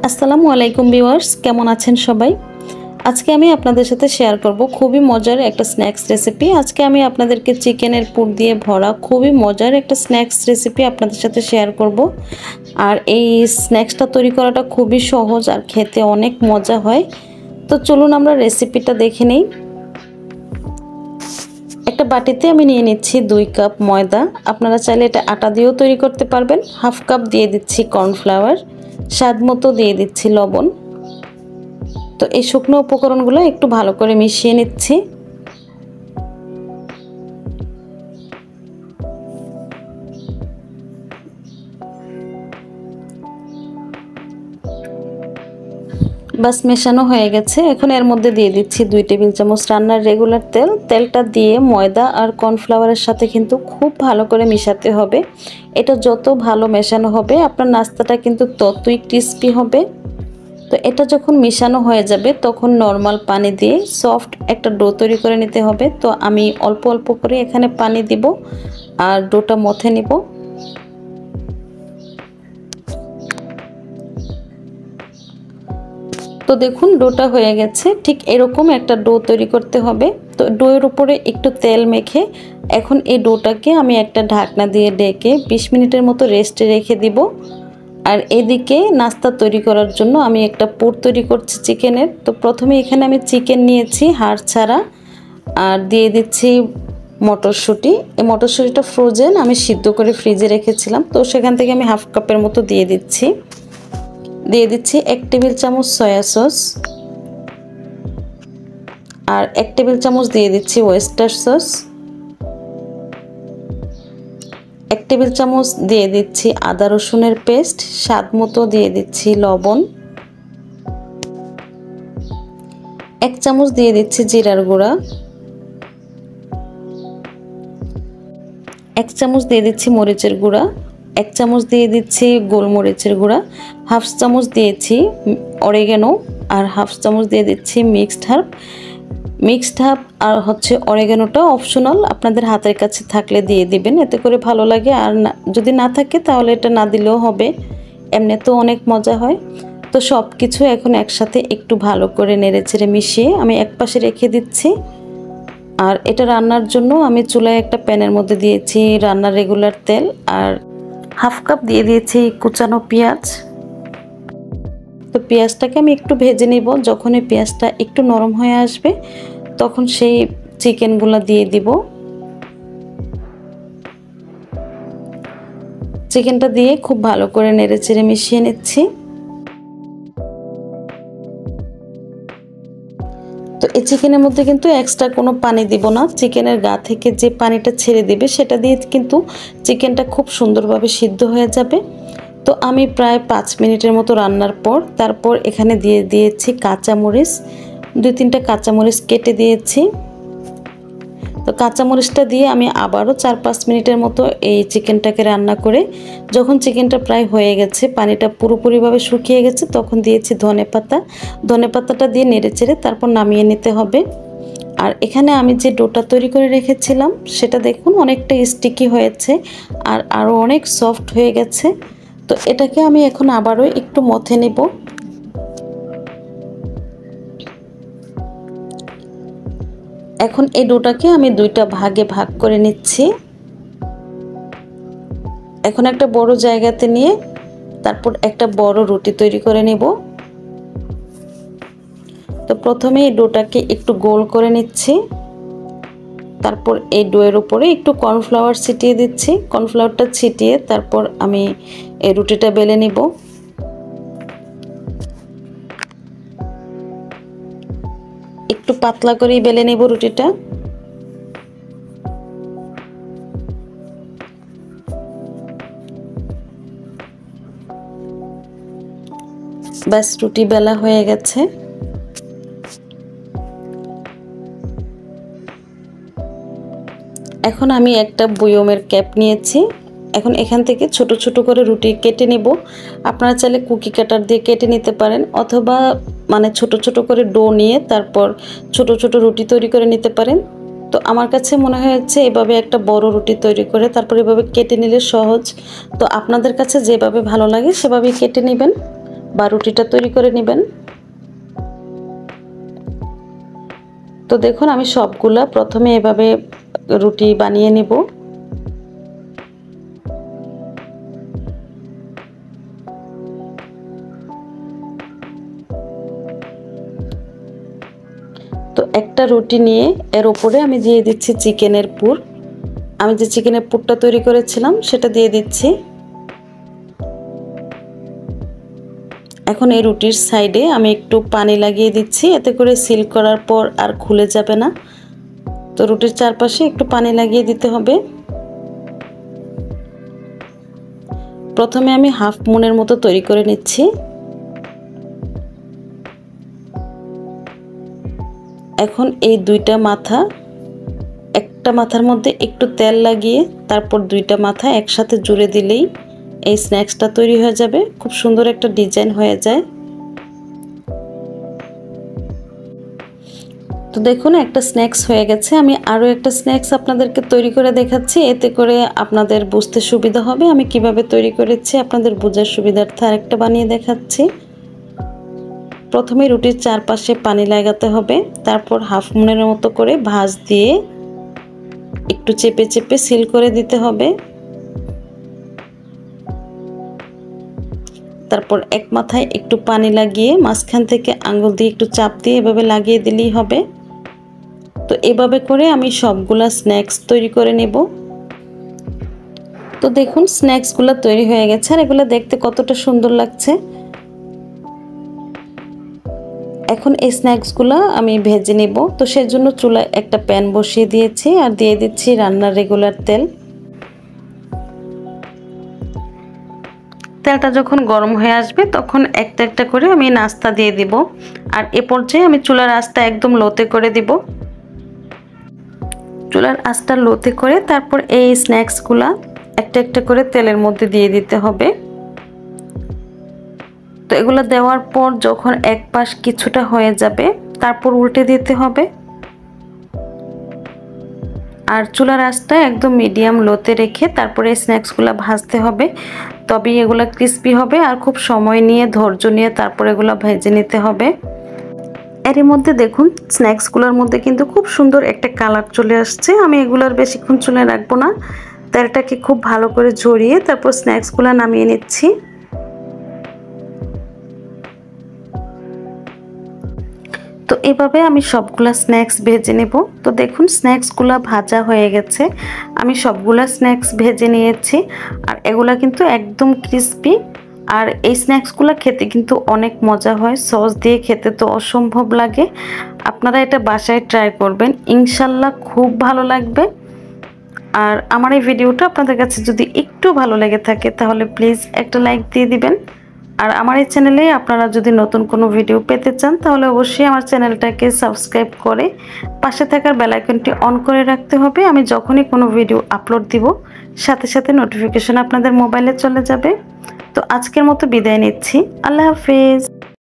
আসসালামু আলাইকুম ভিউয়ার্স, কেমন আছেন সবাই? আজকে আমি আপনাদের সাথে শেয়ার করব খুবই মজার একটা স্ন্যাক্স রেসিপি। আজকে আমি আপনাদেরকে চিকেনের পুর দিয়ে ভরা খুবই মজার একটা স্ন্যাক্স রেসিপি আপনাদের সাথে শেয়ার করব। আর এই স্ন্যাক্সটা তৈরি করাটা খুবই সহজ আর খেতে অনেক মজা হয়। তো চলুন আমরা রেসিপিটা দেখে নেই। একটা বাটিতে আমি নিয়ে নিচ্ছি 2 কাপ ময়দা। আপনারা চাইলে এটা আটা দিয়েও তৈরি করতে পারবেন। হাফ কাপ দিয়ে দিচ্ছি কর্নফ্লাওয়ার, স্বাদ মতো দিয়ে দিচ্ছি লবণ। তো এই শুকনো উপকরণগুলো একটু ভালো করে মিশিয়ে নিচ্ছি। বাস মেশানো হয়ে গেছে। এখন এর মধ্যে দিয়ে দিচ্ছি 2 টেবিল চামচ রান্নার রেগুলার তেল। তেলটা দিয়ে ময়দা আর কর্নফ্লাওয়ারের সাথে কিন্তু খুব ভালো করে মিশাতে হবে। এটা যত ভালো মেশানো হবে আপনার নাস্তাটা কিন্তু ততই ক্রিস্পি হবে। তো এটা যখন মিশানো হয়ে যাবে তখন নর্মাল পানি দিয়ে সফট একটা ডো তৈরি করে নিতে হবে। তো আমি অল্প অল্প করে এখানে পানি দিব আর ডোটা মথে নিব। তো দেখুন ডোটা হয়ে গেছে। ঠিক এরকম একটা ডো তৈরি করতে হবে। তো ডোয়ের উপরে একটু তেল মেখে এখন এই ডোটাকে আমি একটা ঢাকনা দিয়ে ঢেকে 20 মিনিটের মতো রেস্টে রেখে দিব। আর এদিকে নাস্তা তৈরি করার জন্য আমি একটা পুর তৈরি করছি চিকেনের। তো প্রথমে এখানে আমি চিকেন নিয়েছি হাড় ছাড়া, আর দিয়ে দিচ্ছি মটরশুঁটি। এই মটরশুঁটিটা ফ্রোজেন, আমি সিদ্ধ করে ফ্রিজে রেখেছিলাম। তো সেখান থেকে আমি হাফ কাপের মতো দিয়ে দিচ্ছি। 1 টেবিল চামচ সয়া সস, আর 1 টেবিল চামচ দিয়ে দিচ্ছি ওয়েস্টার সস। 1 টেবিল চামচ দিয়ে দিচ্ছি আদা রসুনের পেস্ট, স্বাদ মতো দিয়ে দিচ্ছি লবণ। 1 চামচ দিয়ে দিচ্ছি জিরার গুঁড়া। 1 চামচ দিয়ে দিচ্ছি মরিচের গুঁড়া। 1 চামচ দিয়ে দিচ্ছি গোলমরিচের গুঁড়া। হাফ চামচ দিয়েছি অরিগ্যানো, আর হাফ চামচ দিয়ে দিচ্ছি মিক্সড হার্ব আর অরিগ্যানোটা অপশনাল, আপনাদের হাতের কাছে থাকলে দিয়ে দিবেন, এতে করে ভালো লাগে। আর যদি না থাকে তাহলে এটা না দিলেও হবে, এমনি তো অনেক মজা হয়। তো সব কিছু এখন একসাথে একটু ভালো করে নেড়েচেড়ে মিশিয়ে আমি একপাশে রেখে দিচ্ছি। আর এটা রান্নার জন্য আমি চুলায় একটা প্যানের মধ্যে দিয়েছি রান্নার রেগুলার তেল, আর হাফ কাপ দিয়ে দিয়েছি কুচানো পেঁয়াজ। তো পেঁয়াজটাকে আমি একটু ভেজে নিব। যখন এই পেঁয়াজটা একটু নরম হয়ে আসবে তখন সেই চিকেনগুলো দিয়ে দিব। চিকেনটা দিয়ে খুব ভালো করে নেড়েচেড়ে মিশিয়ে নিচ্ছি। তো এই চিকেনের মধ্যে কিন্তু এক্সট্রা কোনো পানি দিব না। চিকেনের গা থেকে যে পানিটা ছেড়ে দিবে সেটা দিয়ে কিন্তু চিকেনটা খুব সুন্দরভাবে সিদ্ধ হয়ে যাবে। তো আমি প্রায় 5 মিনিটের মতো রান্নার পর তারপর এখানে দিয়ে দিয়েছি কাঁচামরিচ, 2-3টা কাঁচামরিচ কেটে দিয়েছি। তো কাঁচামরিচটা দিয়ে আমি আবারও 4-5 মিনিটের মতো এই চিকেনটাকে রান্না করে যখন চিকেনটা প্রায় হয়ে গেছে, পানিটা পুরোপুরিভাবে শুকিয়ে গেছে, তখন দিয়েছি ধনেপাতাটা দিয়ে নেড়েচেড়ে তারপর নামিয়ে নিতে হবে। আর এখানে আমি যে ডোটা তৈরি করে রেখেছিলাম সেটা দেখুন অনেকটা স্টিকি হয়েছে আর আরও অনেক সফট হয়ে গেছে। তো এটাকে আমি এখন আবারও একটু মথে নেব। এখন এই ডোটাকে আমি 2টা ভাগে ভাগ করে নিচ্ছি। এখন একটা বড় জায়গাতে নিয়ে তারপর একটা বড় রুটি তৈরি করে নেব। তো প্রথমে এই ডোটাকে একটু গোল করে নিচ্ছি, তারপর এই ডোয়ের উপরে একটু কর্নফ্লাওয়ার ছিটিয়ে দিচ্ছি। কর্নফ্লাওয়ারটা ছিটিয়ে তারপর আমি এই রুটিটা বেলে নিব। একটু পাতলা করেই বেলে নেব রুটিটা। ব্যাস রুটি বেলা হয়ে গেছে। এখন আমি একটা বয়মের ক্যাপ নিয়েছি। এখন এখান থেকে ছোট ছোট করে রুটি কেটে নেব। আপনারা চাইলে কুকি কাটার দিয়ে কেটে নিতে পারেন, অথবা ছোট ছোট করে ডো নিয়ে তারপর ছোট ছোট রুটি তৈরি করে নিতে পারেন। তো আমার কাছে মনে হয়েছে এভাবে একটা বড় রুটি তৈরি করে তারপর এভাবে কেটে নিলে সহজ। তো আপনাদের কাছে যেভাবে ভালো লাগে সেভাবেই কেটে নেবেন। বা রুটিটা তৈরি করে নেবেন। তো দেখুন আমি সবগুলা প্রথমে এভাবে রুটি বানিয়ে নেব। তো একটা রুটি নিয়ে এর উপরে আমি দিয়ে দিচ্ছি চিকেনের পুর। আমি যে চিকেনের পুরটা তৈরি করেছিলাম সেটা দিয়ে দিচ্ছি। এখন এই রুটির সাইডে আমি একটু পানি লাগিয়ে দিচ্ছি, এতে করে সিল করার পর আর খুলে যাবে না। তো রুটির চারপাশে একটু পানি লাগিয়ে দিতে হবে। প্রথমে আমি হাফ মুনের মতো তৈরি করে নিচ্ছি। এখন এই দুইটা মাথা, একটা মাথার মধ্যে একটু তেল লাগিয়ে তারপর দুইটা মাথা একসাথে জুড়ে দিলেই এই স্ন্যাক্সটা তৈরি হয়ে যাবে। খুব সুন্দর একটা ডিজাইন হয়ে যায়। তো দেখুন একটা স্ন্যাক্স হয়ে গেছে। আমি আরও একটা স্ন্যাক্স আপনাদেরকে তৈরি করে দেখাচ্ছি, এতে করে আপনাদের বুঝতে সুবিধা হবে আমি কিভাবে তৈরি করেছি। আপনাদের বোঝার সুবিধার্থে আরেকটা বানিয়ে দেখাচ্ছি। প্রথমে রুটির চারপাশে পানি লাগাতে হবে, তারপর হাফ মুনের মতো করে ভাঁজ দিয়ে একটু চেপে চেপে সিল করে দিতে হবে। তারপর এক মাথায় একটু পানি লাগিয়ে মাঝখান থেকে আঙ্গুল দিয়ে একটু চাপ দিয়ে এভাবে লাগিয়ে দিলেই হবে। তো এভাবে করে আমি সবগুলা স্ন্যাক্স তৈরি করে নেব। তো দেখুন স্ন্যাক্সগুলো তৈরি হয়ে গেছে আর এগুলো দেখতে কতটা সুন্দর লাগছে। এখন এই স্ন্যাক্সগুলো আমি ভেজে নেব। তো সেজন্য চুলায় একটা প্যান বসিয়ে দিয়েছি আর দিয়ে দিচ্ছি রান্নার রেগুলার তেল। তেলটা যখন গরম হয়ে আসবে তখন একটা একটা করে আমি নাস্তা দিয়ে দিব। আর এ পর্যায়ে আমি চুলার আঁচটা একদম লোতে করে দিব। চুলার আঁচটা লোতে করে তারপর এই স্ন্যাক্সগুলো একটা একটা করে তেলের মধ্যে দিয়ে দিতে হবে। তো এগুলো দেওয়ার পর যখন এক পাশ কিছুটা হয়ে যাবে তারপর উল্টে দিতে হবে। আর চুলার আঁচটা একদম মিডিয়াম লোতে রেখে তারপরে স্ন্যাক্সগুলো ভাজতে হবে, তবেই এগুলো ক্রিস্পি হবে। আর খুব সময় নিয়ে ধৈর্য নিয়ে তারপর এগুলো ভেজে নিতে হবে। এরই মধ্যে দেখুন স্ন্যাক্সগুলোর মধ্যে কিন্তু খুব সুন্দর একটা কালার চলে আসছে। আমি এগুলোর বেশিক্ষণ চুলে রাখবো না, তেলটাকে খুব ভালো করে ঝরিয়ে তারপর স্ন্যাক্সগুলো নামিয়ে নিচ্ছি। তো এভাবে আমি সবগুলা স্ন্যাক্স ভেজে নেব। তো দেখুন স্ন্যাক্সগুলো ভাজা হয়ে গেছে, আমি সবগুলা স্ন্যাক্স ভেজে নিয়েছি। আর এগুলা কিন্তু একদম ক্রিস্পি। আর এই স্ন্যাক্সগুলো খেতে কিন্তু অনেক মজা হয়, সস দিয়ে খেতে তো অসম্ভব লাগে। আপনারা এটা বাসায় ট্রাই করবেন, ইনশাল্লাহ খুব ভালো লাগবে। আর আমার এই ভিডিওটা আপনাদের কাছে যদি একটু ভালো লেগে থাকে তাহলে প্লিজ একটা লাইক দিয়ে দিবেন। আর আমার এই চ্যানেলে আপনারা যদি নতুন কোনো ভিডিও পেতে চান তাহলে অবশ্যই আমার চ্যানেলটাকে সাবস্ক্রাইব করে পাশে থাকার বেল আইকনটি অন করে রাখতে হবে। আমি যখনই কোনো ভিডিও আপলোড দিব সাথে সাথে নোটিফিকেশন আপনাদের মোবাইলে চলে যাবে। তো আজকের মতো বিদায় নিচ্ছি, আল্লাহ হাফেজ।